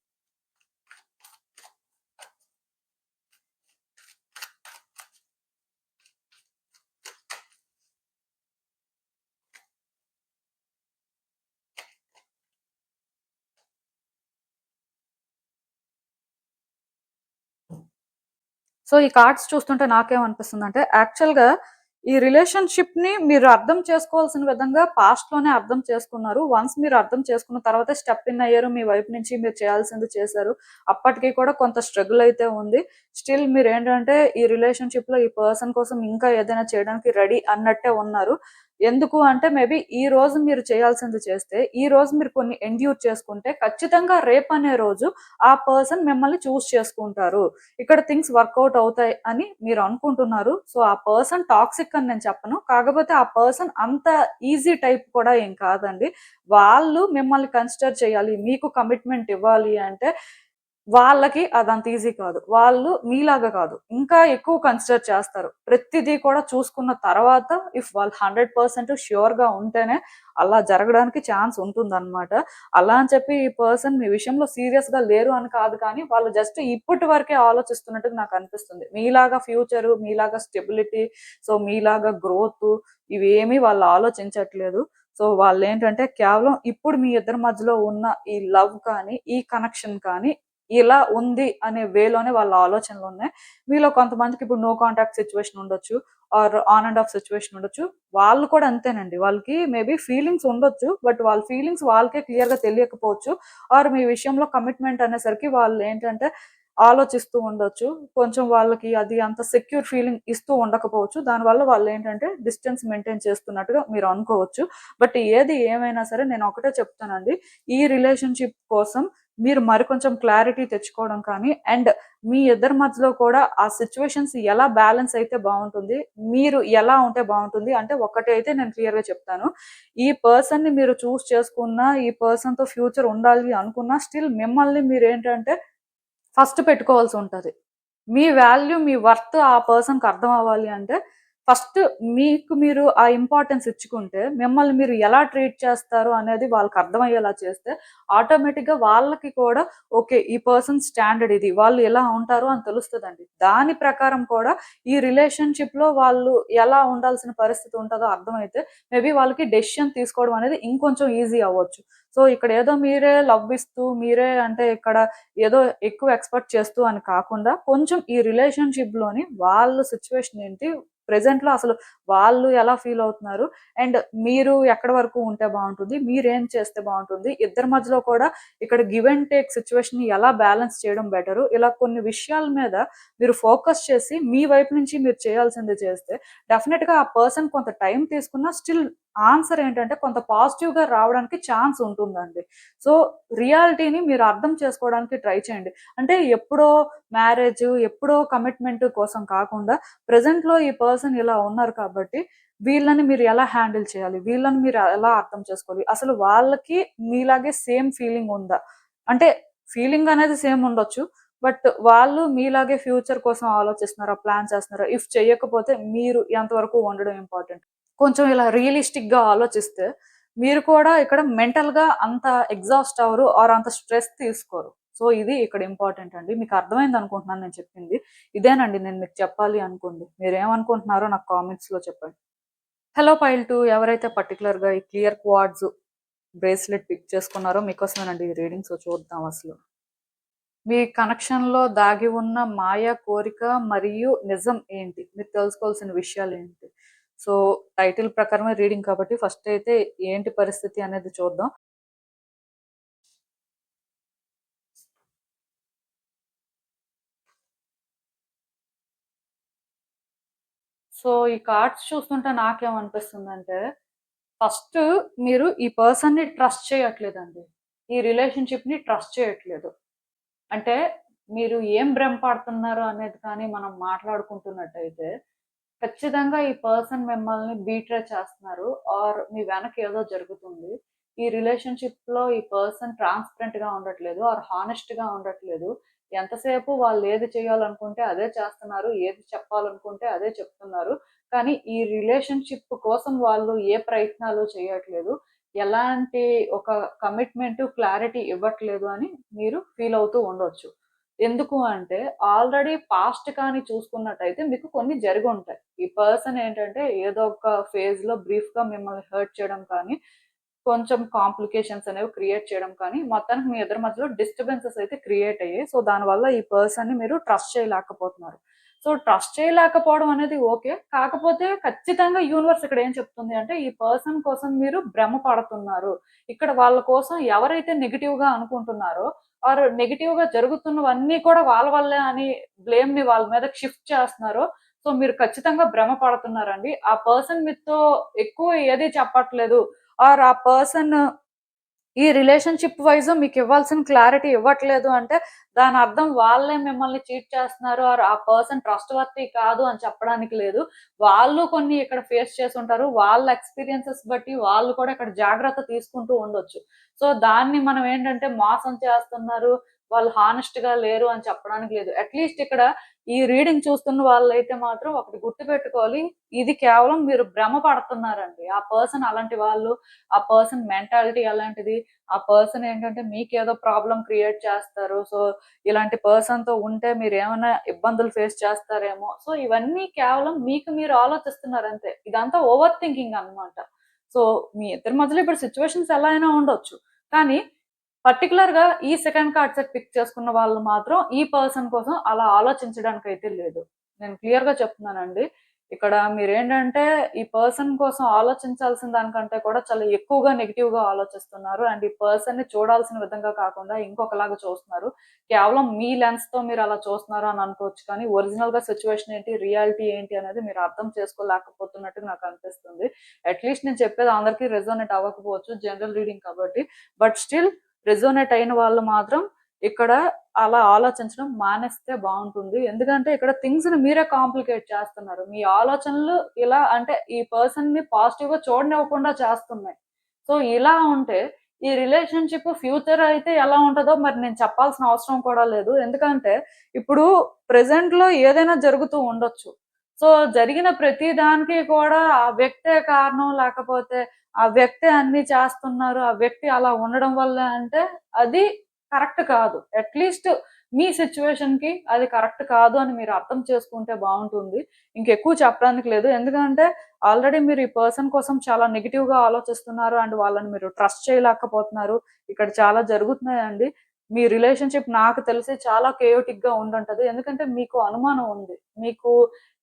సో, ఈ కార్డ్స్ చూస్తుంటే నాకేమనిపిస్తుందంటే, యాక్చువల్‌గా ఈ రిలేషన్‌షిప్‌ని మీరు అర్థం చేసుకోవాల్సిన విధంగా పాస్ట్‌లోనే అర్థం చేసుకున్నారు. వన్స్ మీరు అర్థం చేసుకున్న తర్వాతే స్టెప్ ఇన్ అయ్యారు. మీ వైపు నుంచి మీరు చేయాల్సింది చేశారు. అప్పటికి కూడా కొంత స్ట్రగుల్ అయితే ఉంది. స్టిల్ మీరేంటంటే ఈ రిలేషన్‌షిప్‌లో ఈ పర్సన్ కోసం ఇంకా ఏదైనా చేయడానికి రెడీ అన్నట్టే ఉన్నారు. ఎందుకు అంటే మేబీ ఈ రోజు మీరు చేయాల్సింది చేస్తే, ఈ రోజు మీరు కొన్ని ఎండ్యూర్ చేసుకుంటే ఖచ్చితంగా రేపనే రోజు ఆ పర్సన్ మిమ్మల్ని చూజ్ చేసుకుంటారు. ఇక్కడ థింగ్స్ వర్కౌట్ అవుతాయి అని మీరు అనుకుంటున్నారు. సో, ఆ పర్సన్ టాక్సిక్ అని నేను చెప్పను. కాకపోతే ఆ పర్సన్ అంత ఈజీ టైప్ కూడా ఏం కాదండి. వాళ్ళు మిమ్మల్ని కన్సిడర్ చేయాలి. మీకు కమిట్మెంట్ ఇవ్వాలి అంటే వాళ్ళకి అదంత ఈజీ కాదు. వాళ్ళు మీలాగా కాదు. ఇంకా ఎక్కువ కన్సిడర్ చేస్తారు. ప్రతిదీ కూడా చూసుకున్న తర్వాత ఇఫ్ వాళ్ళు 100% ష్యూర్‌గా ఉంటేనే అలా జరగడానికి ఛాన్స్ ఉంటుందన్నమాట. అలా అని చెప్పి ఈ పర్సన్ మీ విషయంలో సీరియస్‌గా లేరు అని కాదు కానీ, వాళ్ళు జస్ట్ ఇప్పటి వరకే ఆలోచిస్తున్నట్టుగా నాకనిపిస్తుంది. మీలాగా ఫ్యూచరు, మీలాగా స్టెబిలిటీ, సో మీలాగా గ్రోతు ఇవేమీ వాళ్ళు ఆలోచించట్లేదు. సో వాళ్ళేంటంటే కేవలం ఇప్పుడు మీ ఇద్దరి మధ్యలో ఉన్న ఈ లవ్ కానీ, ఈ కనెక్షన్ కానీ ఇలా ఉంది అనే వేలోనే వాళ్ళ ఆలోచనలు ఉన్నాయి. మీలో కొంతమందికి ఇప్పుడు నో కాంటాక్ట్ సిచ్యువేషన్ ఉండొచ్చు, or on and off situation ఉండొచ్చు. వాళ్ళు కూడా అంతేనండి. వాళ్ళకి మేబీ ఫీలింగ్స్ ఉండొచ్చు. బట్ వాళ్ళ ఫీలింగ్స్ వాళ్ళకే క్లియర్‌గా తెలియకపోవచ్చు. ఆర్ మీ విషయంలో కమిట్మెంట్ అనేసరికి వాళ్ళు ఏంటంటే ఆలోచిస్తూ ఉండొచ్చు. కొంచెం వాళ్ళకి అది అంత సెక్యూర్ ఫీలింగ్ ఇస్తూ ఉండకపోవచ్చు. దానివల్ల వాళ్ళేంటంటే డిస్టెన్స్ మెయింటైన్ చేస్తున్నట్టుగా మీరు అనుకోవచ్చు. బట్ ఏది ఏమైనా సరే నేను ఒకటే చెప్తానండి. ఈ రిలేషన్‌షిప్ కోసం మీరు మరికొంచెం క్లారిటీ తెచ్చుకోవడం కానీ, అండ్ మీ ఇద్దరి మధ్యలో కూడా ఆ సిట్యుయేషన్స్ ఎలా బ్యాలెన్స్ అయితే బావుంటుంది. మీరు ఎలా ఉంటే బావుంటుంది అంటే ఒకటైతే నేను క్లియర్‌గా చెప్తాను. ఈ పర్సన్‌ని మీరు చూజ్ చేసుకున్నా, ఈ పర్సన్‌తో ఫ్యూచర్ ఉండాలి అనుకున్నా స్టిల్ మిమ్మల్ని మీరేంటంటే ఫస్ట్ పెట్టుకోవాల్సి ఉంటది. మీ వాల్యూ, మీ వర్త్ ఆ పర్సన్‌కి అర్థం అవ్వాలి అంటే, ఫస్ట్ మీకు మీరు ఆ ఇంపార్టెన్స్ ఇచ్చుకుంటే, మిమ్మల్ని మీరు ఎలా ట్రీట్ చేస్తారు అనేది వాళ్ళకి అర్థమయ్యేలా చేస్తే, ఆటోమేటిక్‌గా వాళ్ళకి కూడా ఓకే. ఈ పర్సన్ స్టాండర్డ్ ఇది. వాళ్ళు ఎలా ఉంటారు అని తెలుస్తదండి. దాని ప్రకారం కూడా ఈ రిలేషన్‌షిప్‌లో వాళ్ళు ఎలా ఉండాల్సిన పరిస్థితి ఉంటదో అర్థమైతే, మేబీ వాళ్ళకి డెసిషన్ తీసుకోవడం అనేది ఇంకొంచెం ఈజీ అవ్వచ్చు. సో, ఇక్కడ ఏదో మీరే లవ్ ఇస్తూ, మీరే అంటే ఇక్కడ ఏదో ఎక్కువ ఎక్స్‌పెక్ట్ చేస్తూ అని కాకుండా, కొంచెం ఈ రిలేషన్‌షిప్‌లోని వాళ్ళ సిట్యుయేషన్ ఏంటి? ప్రెజెంట్‌లో అసలు వాళ్ళు ఎలా ఫీల్ అవుతున్నారు? అండ్ మీరు ఎక్కడి వరకు ఉంటే బావుంటుంది? మీరేం చేస్తే బావుంటుంది? ఇద్దరి మధ్యలో కూడా ఇక్కడ గివ్ అండ్ టేక్ సిట్యుయేషన్‌ని ఎలా బ్యాలెన్స్ చేయడం బెటరు? ఇలా కొన్ని విషయాల మీద మీరు ఫోకస్ చేసి, మీ వైపు నుంచి మీరు చేయాల్సింది చేస్తే, డెఫినిట్‌గా ఆ పర్సన్ కొంత టైం తీసుకున్నా స్టిల్ ఆన్సర్ ఏంటంటే కొంత పాజిటివ్‌గా రావడానికి ఛాన్స్ ఉంటుందండి. సో, రియాలిటీని మీరు అర్థం చేసుకోవడానికి ట్రై చేయండి. అంటే ఎప్పుడో మ్యారేజ్, ఎప్పుడో కమిట్మెంట్ కోసం కాకుండా ప్రెజెంట్‌లో ఈ పర్సన్ ఇలా ఉన్నారు కాబట్టి, వీళ్ళని మీరు ఎలా హ్యాండిల్ చేయాలి? వీళ్ళని మీరు ఎలా అర్థం చేసుకోవాలి? అసలు వాళ్ళకి మీలాగే సేమ్ ఫీలింగ్ ఉందా? అంటే ఫీలింగ్ అనేది సేమ్ ఉండొచ్చు. బట్ వాళ్ళు మీలాగే ఫ్యూచర్ కోసం ఆలోచిస్తున్నారా? ప్లాన్ చేస్తున్నారా? ఇఫ్ చెయ్యకపోతే మీరు ఎంతవరకు ఉండడం ఇంపార్టెంట్? కొంచెం ఇలా రియలిస్టిక్‌గా ఆలోచిస్తే, మీరు కూడా ఇక్కడ మెంటల్‌గా అంత ఎగ్జాస్ట్ అవ్వరు ఆర్ అంత స్ట్రెస్ తీసుకోరు. సో, ఇది ఇక్కడ ఇంపార్టెంట్ అండి. మీకు అర్థమైందనుకుంటున్నాను నేను చెప్పింది. ఇదేనండి నేను మీకు చెప్పాలి అనుకుంది. మీరేమనుకుంటున్నారో నాకు కామెంట్స్‌లో చెప్పండి. హలో పైల్ 2 ఎవరైతే పర్టిక్యులర్‌గా ఈ క్లియర్ క్వార్ట్జ్ బ్రేస్లెట్ పిక్ చేసుకున్నారో మీకోసమేనండి ఈ రీడింగ్. సో, చూద్దాం అసలు. మీ కనెక్షన్‌లో దాగి ఉన్న మాయ, కోరిక మరియు నిజం ఏంటి? మీరు తెలుసుకోవాల్సిన విషయాలేంటి? సో, టైటిల్ ప్రకారమే రీడింగ్ కాబట్టి ఫస్ట్ అయితే ఏంటి పరిస్థితి అనేది చూద్దాం. సో, ఈ కార్డ్స్ చూస్తుంటే నాకేమనిపిస్తుందంటే, ఫస్ట్ మీరు ఈ పర్సన్‌ని ట్రస్ట్ చేయట్లేదండి. ఈ రిలేషన్‌షిప్‌ని ట్రస్ట్ చేయట్లేదు. అంటే మీరు ఏం భ్రమపడుతున్నారు అనేది కానీ మనం మాట్లాడుకుంటున్నట్టయితే, ఖచ్చితంగా ఈ పర్సన్ మిమ్మల్ని బీట్రే చేస్తున్నారు. ఆర్ మీ వెనక ఏదో జరుగుతుంది. ఈ రిలేషన్‌షిప్‌లో ఈ పర్సన్ ట్రాన్స్‌పరెంట్‌గా ఉండట్లేదు. ఆర్ హానెస్ట్‌గా ఉండట్లేదు. ఎంతసేపు వాళ్ళు ఏది చేయాలనుకుంటే అదే చేస్తున్నారు. ఏది చెప్పాలనుకుంటే అదే చెప్తున్నారు. కానీ ఈ రిలేషన్‌షిప్ కోసం వాళ్ళు ఏ ప్రయత్నాలు చేయట్లేదు. ఎలాంటి ఒక కమిట్మెంట్, క్లారిటీ ఇవ్వట్లేదు అని మీరు ఫీల్ అవుతూ ఉండొచ్చు. ఎందుకు అంటే ఆల్రెడీ పాస్ట్ కానీ చూసుకున్నట్టయితే మీకు కొన్ని జరిగుంటాయి. ఈ పర్సన్ ఏంటంటే ఏదో ఒక ఫేజ్‌లో బ్రీఫ్‌గా మిమ్మల్ని హర్ట్ చేయడం కానీ, కొంచెం కాంప్లికేషన్స్ అనేవి క్రియేట్ చేయడం కానీ, మొత్తానికి మీ ఇద్దరి మధ్యలో డిస్టర్బెన్సెస్ అయితే క్రియేట్ అయ్యాయి. సో, దానివల్ల ఈ పర్సన్‌ని మీరు ట్రస్ట్ చేయలేకపోతున్నారు. సో, ట్రస్ట్ చేయలేకపోవడం అనేది ఓకే. కాకపోతే ఖచ్చితంగా యూనివర్స్ ఇక్కడ ఏం చెప్తుంది అంటే, ఈ పర్సన్ కోసం మీరు భ్రమ పడుతున్నారు. ఇక్కడ వాళ్ళ కోసం ఎవరైతే నెగెటివ్‌గా అనుకుంటున్నారో, ఆర్ నెగెటివ్‌గా జరుగుతున్నవన్నీ కూడా వాళ్ళ వల్లే అని బ్లేమ్‌ని వాళ్ళ మీదకి షిఫ్ట్ చేస్తున్నారో, సో, మీరు ఖచ్చితంగా భ్రమ పడుతున్నారండి. ఆ పర్సన్ మీతో ఎక్కువ ఏది చెప్పట్లేదు. ఆర్ ఆ పర్సన్ ఈ రిలేషన్‌షిప్ వైస్ మీకివ్వాల్సిన క్లారిటీ ఇవ్వట్లేదు అంటే, దానర్థం వాళ్ళే మిమ్మల్ని చీట్ చేస్తున్నారు ఆర్ ఆ పర్సన్ ట్రస్ట్ వర్తీ కాదు అని చెప్పడానికి లేదు. వాళ్ళు కొన్ని ఇక్కడ ఫేస్ చేసుంటారు. వాళ్ళ ఎక్స్‌పీరియన్సెస్ బట్టి వాళ్ళు కూడా ఇక్కడ జాగ్రత్త తీసుకుంటూ ఉండొచ్చు. సో, దాన్ని మనం ఏంటంటే మోసం చేస్తున్నారు, వాళ్ళు హానెస్ట్‌గా లేరు అని చెప్పడానికి లేదు. అట్‌లీస్ట్ ఇక్కడ ఈ రీడింగ్ చూస్తున్న వాళ్ళైతే మాత్రం ఒకటి గుర్తుపెట్టుకోవాలి. ఇది కేవలం మీరు భ్రమ పడుతున్నారండి. ఆ పర్సన్ అలాంటి వాళ్ళు, ఆ పర్సన్ మెంటాలిటీ అలాంటిది. ఆ పర్సన్ ఏంటంటే మీకేదో ప్రాబ్లమ్ క్రియేట్ చేస్తారు. సో, ఇలాంటి పర్సన్‌తో ఉంటే మీరేమైనా ఇబ్బందులు ఫేస్ చేస్తారేమో. సో, ఇవన్నీ కేవలం మీకు మీరు ఆలోచిస్తున్నారంతే. ఇదంతా ఓవర్ థింకింగ్ అన్నమాట. సో, మీ ఇద్దరి మధ్యలో ఇప్పుడు సిట్యుయేషన్స్ ఎలా అయినా ఉండొచ్చు. కానీ పర్టికులర్ గా ఈ సెకండ్ కార్డ్ సెట్ పిక్ చేసుకున్న వాళ్ళు మాత్రం ఈ పర్సన్ కోసం అలా ఆలోచించడానికి అయితే లేదు. నేను క్లియర్ గా చెప్తున్నానండి. ఇక్కడ మీరేంటంటే ఈ పర్సన్ కోసం ఆలోచించాల్సిన దానికంటే కూడా చాలా ఎక్కువగా నెగిటివ్ గా ఆలోచిస్తున్నారు. అండ్ ఈ పర్సన్ ని చూడాల్సిన విధంగా కాకుండా ఇంకొకలాగా చూస్తున్నారు. కేవలం మీ లెన్స్ తో మీరు అలా చూస్తున్నారు అని అనుకోవచ్చు, కానీ ఒరిజినల్ గా సిచ్యువేషన్ ఏంటి, రియాలిటీ ఏంటి అనేది మీరు అర్థం చేసుకోలేకపోతున్నట్టు నాకు అనిపిస్తుంది. అట్లీస్ట్ నేను చెప్పేది అందరికీ రెజోనేట్ అవ్వకపోవచ్చు, జనరల్ రీడింగ్ కాబట్టి. బట్ స్టిల్ రెజోనేట్ అయిన వాళ్ళు మాత్రం ఇక్కడ అలా ఆలోచించడం మానేస్తే బాగుంటుంది. ఎందుకంటే ఇక్కడ థింగ్స్ ని మీరే కాంప్లికేట్ చేస్తున్నారు. మీ ఆలోచనలు ఇలా అంటే ఈ పర్సన్ ని పాజిటివ్ గా చూడనివ్వకుండా చేస్తున్నాయి. సో ఇలా ఉంటే ఈ రిలేషన్షిప్ ఫ్యూచర్ అయితే ఎలా ఉంటుందో మరి నేను చెప్పాల్సిన అవసరం కూడా లేదు. ఎందుకంటే ఇప్పుడు ప్రెసెంట్ లో ఏదైనా జరుగుతూ ఉండొచ్చు. సో జరిగిన ప్రతి దానికి కూడా ఆ వ్యక్తే కారణం, లేకపోతే ఆ వ్యక్తి అన్ని చేస్తున్నారు, ఆ వ్యక్తి అలా ఉండడం వల్ల అంటే అది కరెక్ట్ కాదు. అట్లీస్ట్ మీ సిచ్యువేషన్ కి అది కరెక్ట్ కాదు అని మీరు అర్థం చేసుకుంటే బాగుంటుంది. ఇంకెక్కువ చెప్పడానికి లేదు. ఎందుకంటే ఆల్రెడీ మీరు ఈ పర్సన్ కోసం చాలా నెగిటివ్ గా ఆలోచిస్తున్నారు అండ్ వాళ్ళని మీరు ట్రస్ట్ చేయలేకపోతున్నారు. ఇక్కడ చాలా జరుగుతున్నాయండి. మీ రిలేషన్షిప్ నాకు తెలిసి చాలా కేయోటిక్ గా ఉండుంటది. ఎందుకంటే మీకు అనుమానం ఉంది, మీకు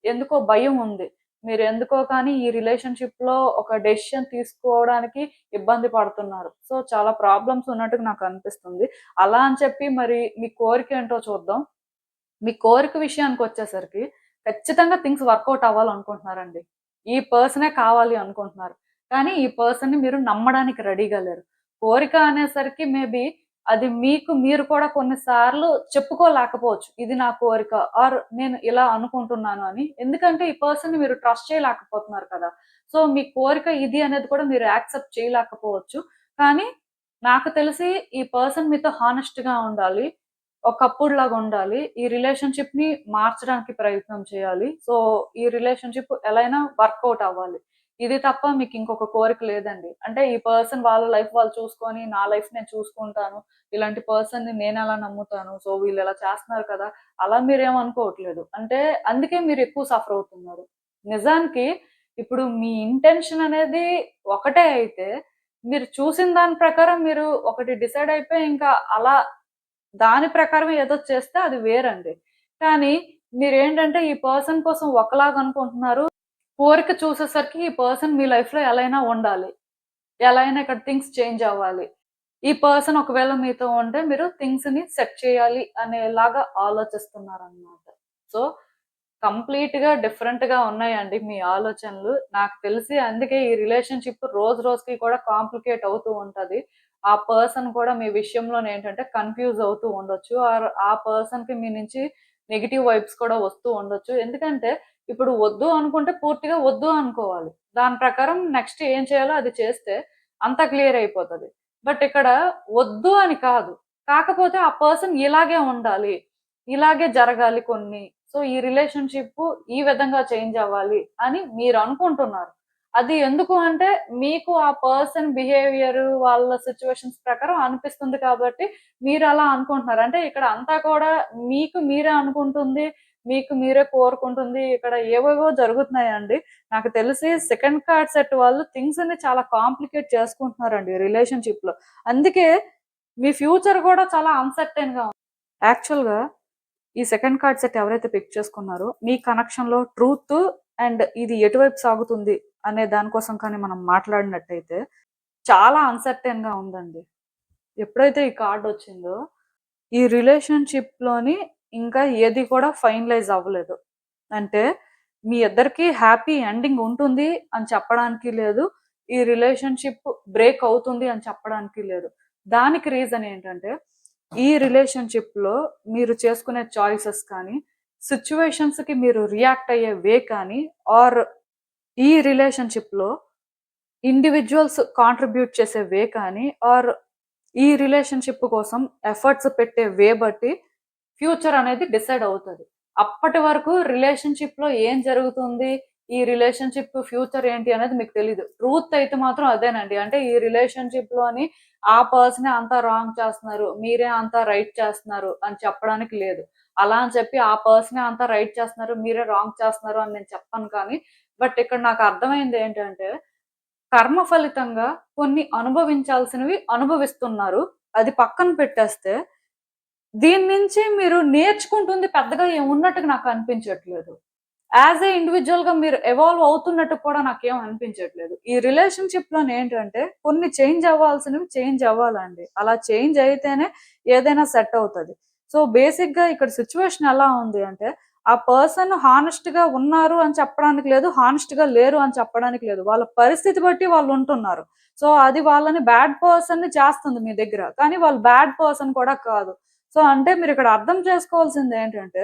ఎందుకో భయం ఉంది. మీరు ఎందుకో కానీ ఈ రిలేషన్షిప్ లో ఒక డెసిషన్ తీసుకోవడానికి ఇబ్బంది పడుతున్నారు. సో చాలా ప్రాబ్లమ్స్ ఉన్నట్టుగా నాకు అనిపిస్తుంది. అలా అని చెప్పి మరి మీ కోరిక ఏంటో చూద్దాం. మీ కోరిక విషయానికి వచ్చేసరికి ఖచ్చితంగా థింగ్స్ వర్కౌట్ అవ్వాలనుకుంటున్నారండి. ఈ పర్సనే కావాలి అనుకుంటున్నారు. కానీ ఈ పర్సన్ ని మీరు నమ్మడానికి రెడీగా లేరు. కోరిక అనేసరికి మేబీ అది మీకు మీరు కూడా కొన్నిసార్లు చెప్పుకోలేకపోవచ్చు. ఇది నా కోరిక ఆర్ నేను ఇలా అనుకుంటున్నాను అని. ఎందుకంటే ఈ పర్సన్ ని మీరు ట్రస్ట్ చేయలేకపోతున్నారు కదా. సో మీ కోరిక ఇది అనేది కూడా మీరు యాక్సెప్ట్ చేయలేకపోవచ్చు. కానీ నాకు తెలిసి ఈ పర్సన్ మీతో హానెస్ట్ గా ఉండాలి. ఒకప్పుడులాగా ఉండాలి. ఈ రిలేషన్‌షిప్ ని మార్చడానికి ప్రయత్నం చేయాలి. సో, ఈ రిలేషన్‌షిప్ ఎలా అయినా వర్కౌట్ అవ్వాలి. ఇది తప్ప మీకు ఇంకొక కోరిక లేదండి. అంటే ఈ పర్సన్ వాళ్ళ లైఫ్ వాళ్ళు చూసుకొని, నా లైఫ్ నేను చూసుకుంటాను. ఇలాంటి పర్సన్‌ని నేనెలా నమ్ముతాను? సో, వీళ్ళు ఇలా చేస్తున్నారు కదా! అలా మీరేం అనుకోవట్లేదు. అంటే అందుకే మీరు ఎక్కువ సఫర్ అవుతున్నారు. నిజానికి ఇప్పుడు మీ ఇంటెన్షన్ అనేది ఒకటే అయితే, మీరు చూసిన దాని ప్రకారం మీరు ఒకటి డిసైడ్ అయిపోయి ఇంకా అలా దాని ప్రకారం ఏదో చేస్తే అది వేరండి. కానీ మీరేంటంటే ఈ పర్సన్ కోసం ఒకలాగా అనుకుంటున్నారు. కోరిక చూసేసరికి ఈ పర్సన్ మీ లైఫ్‌లో ఎలా అయినా ఉండాలి. ఎలా అయినా ఇక్కడ థింగ్స్ చేంజ్ అవ్వాలి. ఈ పర్సన్ ఒకవేళ మీతో ఉంటే మీరు థింగ్స్‌ని సెట్ చేయాలి అనేలాగా ఆలోచిస్తున్నారనమాట. సో, కంప్లీట్‌గా డిఫరెంట్‌గా ఉన్నాయండి మీ ఆలోచనలు. నాకు తెలిసి అందుకే ఈ రిలేషన్‌షిప్ రోజు రోజుకి కూడా కాంప్లికేట్ అవుతూ ఉంటది. ఆ పర్సన్ కూడా మీ విషయంలోనేంటంటే కన్‌ఫ్యూజ్ అవుతూ ఉండొచ్చు. ఆర్ ఆ పర్సన్‌కి మీ నుంచి నెగెటివ్ వైబ్స్ కూడా వస్తూ ఉండొచ్చు. ఎందుకంటే ఇప్పుడు వద్దు అనుకుంటే పూర్తిగా వద్దు అనుకోవాలి. దాని ప్రకారం నెక్స్ట్ ఏం చేయాలో అది చేస్తే అంతా క్లియర్ అయిపోతది. బట్ ఇక్కడ వద్దు అని కాదు. కాకపోతే ఆ పర్సన్ ఇలాగే ఉండాలి. ఇలాగే జరగాలి కొన్ని. సో, ఈ రిలేషన్‌షిప్ ఈ విధంగా చేంజ్ అవ్వాలి అని మీరనుకుంటున్నారు. అది ఎందుకు అంటే మీకు ఆ పర్సన్ బిహేవియర్ వాళ్ళ సిట్యుయేషన్స్ ప్రకారం అనిపిస్తుంది కాబట్టి మీరలా అనుకుంటున్నారు. అంటే ఇక్కడ అంతా కూడా మీకు మీరే అనుకుంటుంది, మీకు మీరే కోరుకుంటుంది. ఇక్కడ ఏవేవో జరుగుతున్నాయండి. నాకు తెలిసి సెకండ్ కార్డ్ సెట్ వాళ్ళు థింగ్స్‌ని చాలా కాంప్లికేట్ చేసుకుంటున్నారండి రిలేషన్‌షిప్‌లో. అందుకే మీ ఫ్యూచర్ కూడా చాలా అన్‌సర్టెన్‌గా ఉంది. యాక్చువల్‌గా ఈ సెకండ్ కార్డ్ సెట్ ఎవరైతే పిక్ చేసుకున్నారో మీ కనెక్షన్‌లో ట్రూత్ అండ్ ఇది ఎటువైపు సాగుతుంది అనే దానికోసం కానీ మనం మాట్లాడినట్టయితే చాలా అన్‌సర్టెన్‌గా ఉందండి. ఎప్పుడైతే ఈ కార్డ్ వచ్చిందో ఈ రిలేషన్‌షిప్‌లోని ఇంకా ఏది కూడా ఫైనలైజ్ అవ్వలేదు. అంటే మీ ఇద్దరికీ హ్యాపీ ఎండింగ్ ఉంటుంది అని చెప్పడానికి లేదు. ఈ రిలేషన్‌షిప్ బ్రేక్ అవుతుంది అని చెప్పడానికి లేదు. దానికి రీజన్ ఏంటంటే ఈ రిలేషన్‌షిప్‌లో మీరు చేసుకునే చాయిసెస్ కానీ, సిట్యుయేషన్స్‌కి మీరు రియాక్ట్ అయ్యే వే కానీ ఆర్ ఈ రిలేషన్‌షిప్‌లో ఇండివిడ్యువల్స్ కాంట్రిబ్యూట్ చేసే వే కానీ ఆర్ ఈ రిలేషన్‌షిప్ కోసం ఎఫర్ట్స్ పెట్టే వే బట్టి ఫ్యూచర్ అనేది డిసైడ్ అవుతది. అప్పటి వరకు రిలేషన్‌షిప్‌లో ఏం జరుగుతుంది? ఈ రిలేషన్‌షిప్ ఫ్యూచర్ ఏంటి అనేది మీకు తెలీదు. ట్రూత్ అయితే మాత్రం అదేనండి. అంటే ఈ రిలేషన్‌షిప్‌లోని ఆ పర్సనే అంతా రాంగ్ చేస్తున్నారు, మీరే అంతా రైట్ చేస్తున్నారు అని చెప్పడానికి లేదు. అలా అని చెప్పి ఆ పర్సనే అంతా రైట్ చేస్తున్నారు, మీరే రాంగ్ చేస్తున్నారు అని నేను చెప్పను కానీ, బట్ ఇక్కడ నాకు అర్థమైంది ఏంటంటే కర్మ ఫలితంగా కొన్ని అనుభవించాల్సినవి అనుభవిస్తున్నారు. అది పక్కన పెట్టేస్తే దీని నుంచి మీరు నేర్చుకుంటుంది పెద్దగా ఏమున్నట్టుగా నాకు అనిపించట్లేదు. యాజ్ ఏ ఇండివిడ్యువల్ గా మీరు ఎవాల్వ్ అవుతున్నట్టు కూడా నాకేం అనిపించట్లేదు. ఈ రిలేషన్‌షిప్ లోనేంటంటే కొన్ని చేంజ్ అవ్వాల్సినవి చేంజ్ అవ్వాలండి. అలా చేంజ్ అయితేనే ఏదైనా సెట్ అవుతది. సో, బేసిక్‌గా ఇక్కడ సిట్యుయేషన్ ఎలా ఉంది అంటే, ఆ పర్సన్ హానెస్ట్‌గా ఉన్నారు అని చెప్పడానికి లేదు. హానెస్ట్‌గా లేరు అని చెప్పడానికి లేదు. వాళ్ళ పరిస్థితి బట్టి వాళ్ళుంటున్నారు. సో, అది వాళ్ళని బ్యాడ్ పర్సన్‌ని చేస్తుంది మీ దగ్గర. కానీ వాళ్ళు బ్యాడ్ పర్సన్ కూడా కాదు. సో, అంటే మీరిక్కడ అర్థం చేసుకోవాల్సిందేంటంటే,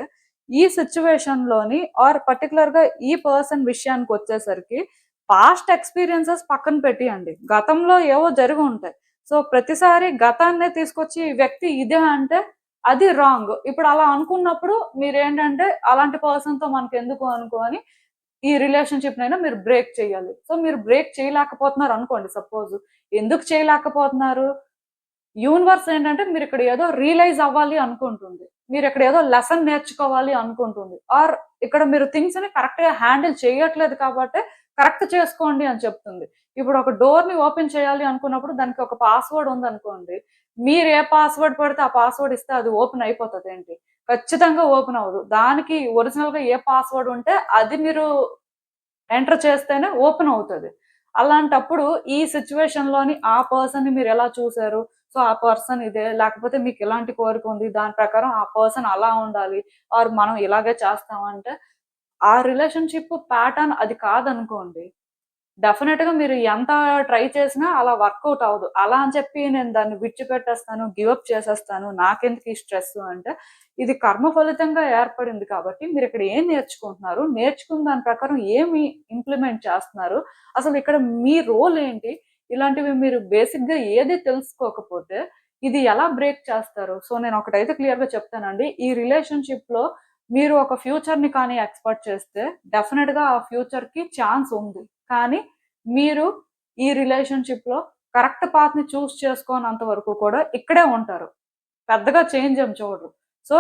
ఈ సిట్యుయేషన్‌లోని ఆర్ పర్టిక్యులర్‌గా ఈ పర్సన్ విషయానికొచ్చేసరికి పాస్ట్ ఎక్స్‌పీరియన్సెస్ పక్కన పెట్టియండి. గతంలో ఏవో జరిగుంటాయి. సో, ప్రతిసారి గతాన్నే తీసుకొచ్చి ఈ వ్యక్తి ఇదే అంటే అది రాంగ్. ఇప్పుడు అలా అనుకున్నప్పుడు మీరేంటంటే అలాంటి పర్సన్‌తో మనకెందుకు అనుకోని ఈ రిలేషన్‌షిప్‌నైనా మీరు బ్రేక్ చేయాలి. సో, మీరు బ్రేక్ చేయలేకపోతున్నారు అనుకోండి సపోజ్. ఎందుకు చేయలేకపోతున్నారు? యూనివర్స్ ఏంటంటే మీరిక్కడ ఏదో రియలైజ్ అవ్వాలి అనుకుంటుంది. మీరిక్కడ ఏదో లెసన్ నేర్చుకోవాలి అనుకుంటుంది. ఆర్ ఇక్కడ మీరు థింగ్స్‌ని కరెక్ట్‌గా హ్యాండిల్ చేయట్లేదు కాబట్టే కరెక్ట్ చేసుకోండి అని చెప్తుంది. ఇప్పుడు ఒక డోర్‌ని ఓపెన్ చేయాలి అనుకున్నప్పుడు దానికి ఒక పాస్‌వర్డ్ ఉందనుకోండి. మీరు ఏ పాస్‌వర్డ్ పెడితే ఆ పాస్‌వర్డ్ ఇస్తే అది ఓపెన్ అయిపోతదేంటి? ఖచ్చితంగా ఓపెన్ అవ్వదు. దానికి ఒరిజినల్‌గా ఏ పాస్‌వర్డ్ ఉంటే అది మీరు ఎంటర్ చేస్తేనే ఓపెన్ అవుతది. అలాంటప్పుడు ఈ సిట్యుయేషన్‌లోని ఆ పర్సన్‌ని మీరెలా చూసారు? సో, ఆ పర్సన్ ఇదే, లేకపోతే మీకిలాంటి కోరిక ఉంది. దాని ప్రకారం ఆ పర్సన్ అలా ఉండాలి. ఆర్ మనం ఇలాగే చేస్తాం అంటే, ఆ రిలేషన్‌షిప్ ప్యాటర్న్ అది కాదనుకోండి. డెఫినిట్‌గా మీరు ఎంత ట్రై చేసినా అలా వర్కౌట్ అవ్వదు. అలా అని చెప్పి నేను దాన్ని విడిచిపెట్టేస్తాను, గివ్ అప్ చేసేస్తాను, నాకెందుకు ఈ స్ట్రెస్సు అంటే, ఇది కర్మ ఫలితంగా ఏర్పడింది కాబట్టి మీరిక్కడ ఏం నేర్చుకుంటున్నారు? నేర్చుకున్న దాని ప్రకారం ఏమి ఇంప్లిమెంట్ చేస్తున్నారు? అసలు ఇక్కడ మీ రోల్ ఏంటి? ఇలాంటివి మీరు బేసిక్‌గా ఏది తెలుసుకోకపోతే ఇది ఎలా బ్రేక్ చేస్తారు? సో, నేను ఒకటైతే క్లియర్‌గా చెప్తానండి. ఈ రిలేషన్‌షిప్‌లో మీరు ఒక ఫ్యూచర్‌ని కానీ ఎక్స్‌పెక్ట్ చేస్తే డెఫినిట్‌గా ఆ ఫ్యూచర్‌కి ఛాన్స్ ఉంది. కానీ మీరు ఈ రిలేషన్‌షిప్‌లో కరెక్ట్ పాత్‌ని చేసుకోనంత వరకు కూడా ఇక్కడే ఉంటారు. పెద్దగా చేంజ్ ఏం చూడరు. సో,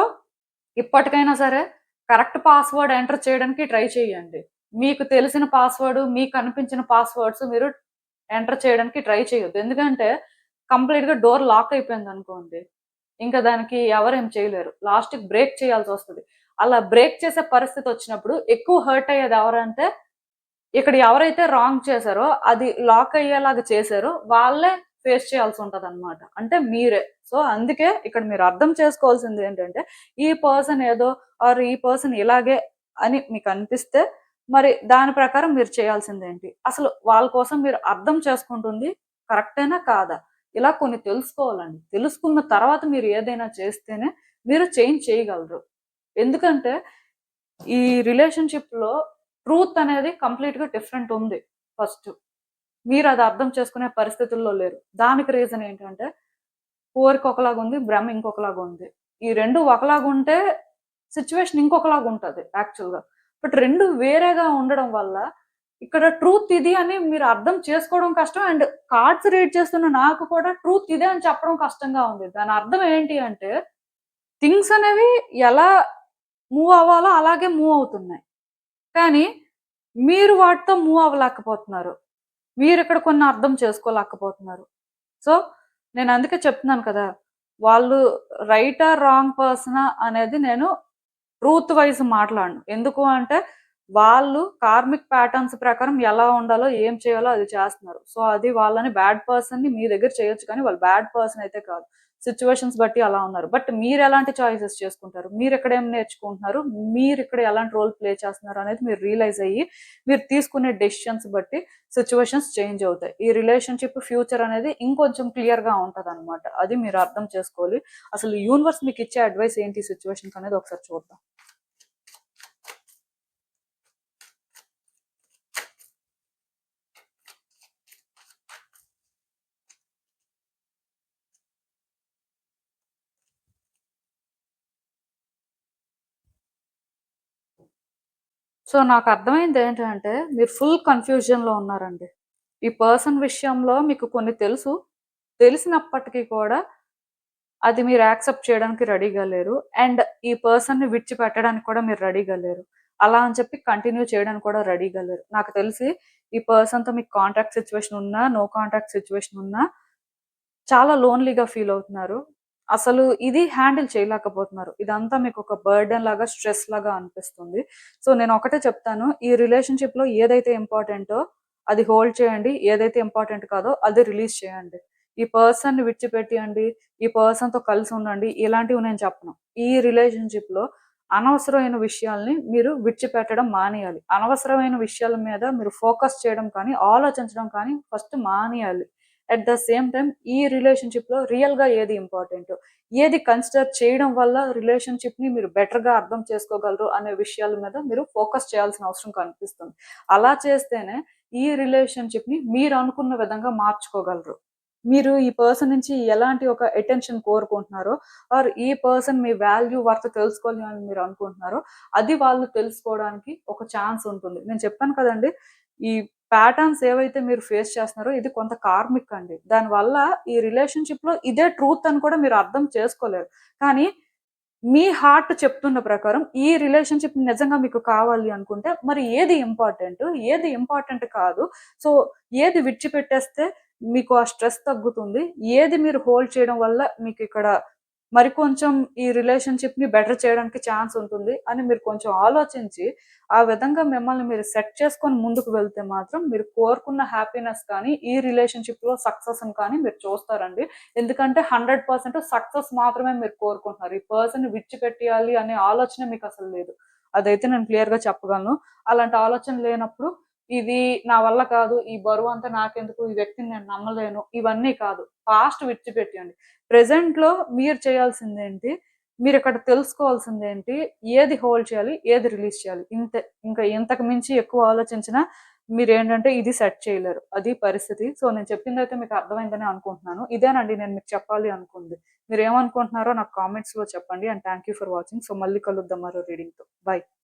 ఇప్పటికైనా సరే కరెక్ట్ పాస్‌వర్డ్ ఎంటర్ చేయడానికి ట్రై చేయండి. మీకు తెలిసిన పాస్‌వర్డ్, మీకు కనిపించిన పాస్‌వర్డ్స్ మీరు ఎంటర్ చేయడానికి ట్రై చేయొద్దు. ఎందుకంటే కంప్లీట్‌గా డోర్ లాక్ అయిపోయిందనుకోండి, ఇంకా దానికి ఎవరేం చేయలేరు. లాస్ట్‌కి బ్రేక్ చేయాల్సొస్తది. అలా బ్రేక్ చేసే పరిస్థితొచ్చినప్పుడు ఎక్కువ హర్ట్ అయ్యేది ఎవరంటే ఇక్కడ ఎవరైతే రాంగ్ చేశారో, అది లాక్ అయ్యేలాగా చేశారో, వాళ్ళే ఫేస్ చేయాల్సుంటదనమాట. అంటే మీరే. సో, అందుకే ఇక్కడ మీరు అర్థం చేసుకోవాల్సిందేంటంటే, ఈ పర్సన్ ఏదో ఆర్ ఈ పర్సన్ ఇలాగే అని మీకనిపిస్తే, మరి దాని ప్రకారం మీరు చేయాల్సిందేంటి? అసలు వాళ్ళ కోసం మీరు అర్థం చేసుకుంటుంది కరెక్టేనా? కాదా? ఇలా కొన్ని తెలుసుకోవాలండి. తెలుసుకున్న తర్వాత మీరు ఏదైనా చేస్తేనే మీరు చేంజ్ చేయగలరు. ఎందుకంటే, ఈ రిలేషన్‌షిప్‌లో ట్రూత్ అనేది కంప్లీట్‌గా డిఫరెంట్ ఉంది ఫస్ట్. మీరది అర్థం చేసుకునే పరిస్థితుల్లో లేరు. దానికి రీజన్ ఏంటంటే, కోరిక ఒకలాగుంది, భ్రమ ఇంకొకలాగుంది. ఈ 2 ఒకలాగుంటే సిట్యుయేషన్ ఇంకొకలాగుంటది యాక్చువల్‌గా. బట్ 2 వేరేగా ఉండడం వల్ల, ఇక్కడ ట్రూత్ ఇది అని మీరు అర్థం చేసుకోవడం కష్టం. అండ్ కార్డ్స్ రీడ్ చేస్తున్న నాకు కూడా ట్రూత్ ఇదే అని చెప్పడం కష్టంగా ఉంది. దాని అర్థం ఏంటి అంటే, థింగ్స్ అనేవి ఎలా మూవ్ అవ్వాలో అలాగే మూవ్ అవుతున్నాయి. కానీ మీరు వాటితో మూవ్ అవ్వలేకపోతున్నారు. మీరిక్కడ కొన్ని అర్థం చేసుకోలేకపోతున్నారు. సో, నేనందుకే చెప్తున్నాను కదా! వాళ్ళు రైటా? రాంగ్ పర్సనా? అనేది నేను ట్రూత్ వైస్ మాట్లాడను. ఎందుకు అంటే, వాళ్ళు కార్మిక్ ప్యాటర్న్స్ ప్రకారం ఎలా ఉండాలో, ఏం చేయాలో అది చేస్తున్నారు. సో, అది వాళ్ళని బ్యాడ్ పర్సన్‌ని మీ దగ్గర చేయొచ్చు కానీ, వాళ్ళు బ్యాడ్ పర్సన్ అయితే కాదు. సిట్యుయేషన్స్ బట్టి అలా ఉన్నారు. బట్ మీరెలాంటి చాయిసెస్ చేసుకుంటారు? మీరిక్కడ ఏం నేర్చుకుంటున్నారు? మీరిక్కడ ఎలాంటి రోల్ ప్లే చేస్తున్నారు అనేది మీరు రియలైజ్ అయ్యి, మీరు తీసుకునే డెసిషన్స్ బట్టి సిట్యుయేషన్స్ చేంజ్ అవుతాయి. ఈ రిలేషన్‌షిప్ ఫ్యూచర్ అనేది ఇంకొంచెం క్లియర్‌గా ఉంటదనమాట. అది మీరు అర్థం చేసుకోవాలి. అసలు యూనివర్స్ మీకిచ్చే అడ్వైస్ ఏంటి ఈ సిట్యుయేషన్‌కి అనేది ఒకసారి చూద్దాం. సో, నాకర్థమైందేంటంటే, మీరు ఫుల్ కన్‌ఫ్యూజన్‌లో ఉన్నారండి. ఈ పర్సన్ విషయంలో మీకు కొన్ని తెలుసు. తెలిసినప్పటికి కూడా అది మీరు యాక్సెప్ట్ చేయడానికి రెడీగా లేరు. అండ్ ఈ పర్సన్‌ని విడిచిపెట్టడానికి కూడా మీరు రెడీగా లేరు. అలా అని చెప్పి కంటిన్యూ చేయడానికి కూడా రెడీగా లేరు. నాకు తెలిసి ఈ పర్సన్‌తో మీకు కాంట్రాక్ట్ సిట్యుయేషన్ ఉన్నా, నో కాంట్రాక్ట్ సిట్యుయేషన్ ఉన్నా చాలా లోన్లీగా ఫీల్ అవుతున్నారు. అసలు ఇది హ్యాండిల్ చేయలేకపోతున్నారు. ఇదంతా మీకు ఒక బర్డెన్ లాగా, స్ట్రెస్ లాగా అనిపిస్తుంది. సో, నేను ఒకటే చెప్తాను. ఈ రిలేషన్‌షిప్‌లో ఏదైతే ఇంపార్టెంటో అది హోల్డ్ చేయండి. ఏదైతే ఇంపార్టెంట్ కాదో అది రిలీజ్ చేయండి. ఈ పర్సన్‌ని విడిచిపెట్టియండి. ఈ పర్సన్‌తో కలిసి ఉండండి. ఇలాంటివి నేను చెప్పను. ఈ రిలేషన్‌షిప్‌లో అనవసరమైన విషయాల్ని మీరు విడిచిపెట్టడం మానేయాలి. అనవసరమైన విషయాల మీద మీరు ఫోకస్ చేయడం కానీ, ఆలోచించడం కానీ ఫస్ట్ మానేయాలి. అట్ ద సేమ్ టైమ్ ఈ రిలేషన్‌షిప్‌లో రియల్‌గా ఏది ఇంపార్టెంటో, ఏది కన్సిడర్ చేయడం వల్ల రిలేషన్‌షిప్‌ని మీరు బెటర్‌గా అర్థం చేసుకోగలరు అనే విషయాల మీద మీరు ఫోకస్ చేయాల్సిన అవసరం కనిపిస్తుంది. అలా చేస్తేనే ఈ రిలేషన్‌షిప్‌ని మీరు అనుకున్న విధంగా మార్చుకోగలరు. మీరు ఈ పర్సన్ నుంచి ఎలాంటి ఒక అటెన్షన్ కోరుకుంటున్నారో, ఆర్ ఈ పర్సన్ మీ వాల్యూ, వర్త్ తెలుసుకోవాలి అని మీరు అనుకుంటున్నారో, అది వాళ్ళు తెలుసుకోవడానికి ఒక ఛాన్స్ ఉంటుంది. నేను చెప్పాను కదండీ! ఈ ప్యాటర్న్స్ ఏవైతే మీరు ఫేస్ చేస్తున్నారో ఇది కొంత కార్మిక్ అండి. దానివల్ల ఈ రిలేషన్‌షిప్‌లో ఇదే ట్రూత్ అని కూడా మీరు అర్థం చేసుకోలేరు. కానీ మీ హార్ట్ చెప్తున్న ప్రకారం ఈ రిలేషన్‌షిప్ నిజంగా మీకు కావాలి అనుకుంటే మరి ఏది ఇంపార్టెంట్? ఏది ఇంపార్టెంట్ కాదు? సో, ఏది విడిచిపెట్టేస్తే మీకు ఆ స్ట్రెస్ తగ్గుతుంది? ఏది మీరు హోల్డ్ చేయడం వల్ల మీకిక్కడ మరికొంచెం ఈ రిలేషన్‌షిప్‌ని బెటర్ చేయడానికి ఛాన్స్ ఉంటుంది అని మీరు కొంచెం ఆలోచించి, ఆ విధంగా మిమ్మల్ని మీరు సెట్ చేసుకొని ముందుకు వెళ్తే మాత్రం మీరు కోరుకున్న హ్యాపీనెస్ కానీ, ఈ రిలేషన్‌షిప్‌లో సక్సెస్‌ని కానీ మీరు చూస్తారండి. ఎందుకంటే 100% సక్సెస్ మాత్రమే మీరు కోరుకుంటున్నారు. ఈ పర్సన్‌ని విడిచిపెట్టేయాలి అనే ఆలోచన మీకసలు లేదు. అదైతే నేను క్లియర్‌గా చెప్పగలను. అలాంటి ఆలోచన లేనప్పుడు ఇది నా వల్ల కాదు, ఈ బరువంతా నాకెందుకు, ఈ వ్యక్తిని నేను నమ్మలేను, ఇవన్నీ కాదు. పాస్ట్ విడిచిపెట్టేయండి. ప్రెజెంట్‌లో మీరు చేయాల్సిందేంటి? మీరిక్కడ తెలుసుకోవాల్సిందేంటి? ఏది హోల్డ్ చేయాలి? ఏది రిలీజ్ చేయాలి? ఇంతే. ఇంకా ఇంతకు మించి ఎక్కువ ఆలోచించినా మీరేంటంటే ఇది సెట్ చేయలేరు. అది పరిస్థితి. సో, నేను చెప్పిందైతే మీకు అర్థమైందని అనుకుంటున్నాను. ఇదేనండి నేను మీకు చెప్పాలి అనుకుంది. మీరేమనుకుంటున్నారో నాకు కామెంట్స్‌లో చెప్పండి. And thank you for watching. So, మళ్ళీ కలుద్దాం మరో రీడింగ్‌తో. బై.